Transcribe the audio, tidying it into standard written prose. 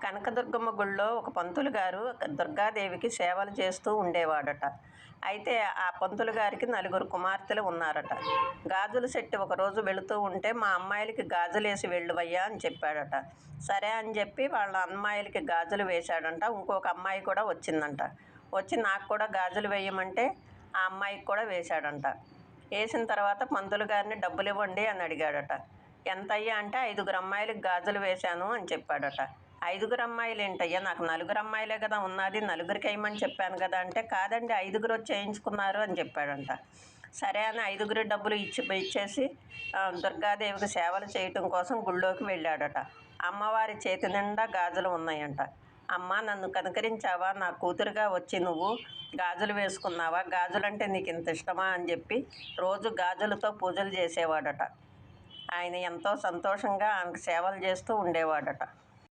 కనకదుర్గమ్మ గుళ్ళో ఒక పంతులు గారు దుర్గాదేవికి సేవలు చేస్తూ ఉండేవాడట. అయితే ఆ పంతులు గారికి 4 కుమార్తెలు ఉన్నారట. గాజుల శెట్టి ఒకరోజు వెళుతూ ఉంటే, మా అమ్మాయిలకి గాజులేసి వెళ్ళువయ్యా అని చెప్పాడట. సరే అని చెప్పి వాళ్ళ అమ్మాయిలకి గాజులు వేశాడంట. ఇంకొక అమ్మాయి కూడా వచ్చిందంట. వచ్చి నాకు కూడా గాజులు వేయమంటే ఆ అమ్మాయికి కూడా వేశాడంట. వేసిన తర్వాత పంతులు గారిని డబ్బులు ఇవ్వండి అని అడిగాడట. ఎంతయ్యా అంటే 5 అమ్మాయిలకి గాజులు వేశాను అని చెప్పాడట. 5 అమ్మాయిలు ఏంటయ్యా, నాకు 4 అమ్మాయిలే కదా ఉన్నది, 4కి వేయమని చెప్పాను కదా అంటే, కాదండి 5 వచ్చి చేయించుకున్నారు అని చెప్పాడంట. సరే అని 5 డబ్బులు ఇచ్చేసి దుర్గాదేవికి సేవలు చేయటం కోసం గుళ్ళోకి వెళ్ళాడట. అమ్మవారి చేతి నిండా గాజులు ఉన్నాయంట. అమ్మ, నన్ను కనుకరించావా, నా కూతురుగా వచ్చి నువ్వు గాజులు వేసుకున్నావా, గాజులంటే నీకు ఇంత ఇష్టమా అని చెప్పి రోజు గాజులతో పూజలు చేసేవాడట. ఆయన ఎంతో సంతోషంగా ఆమెకు సేవలు చేస్తూ ఉండేవాడట.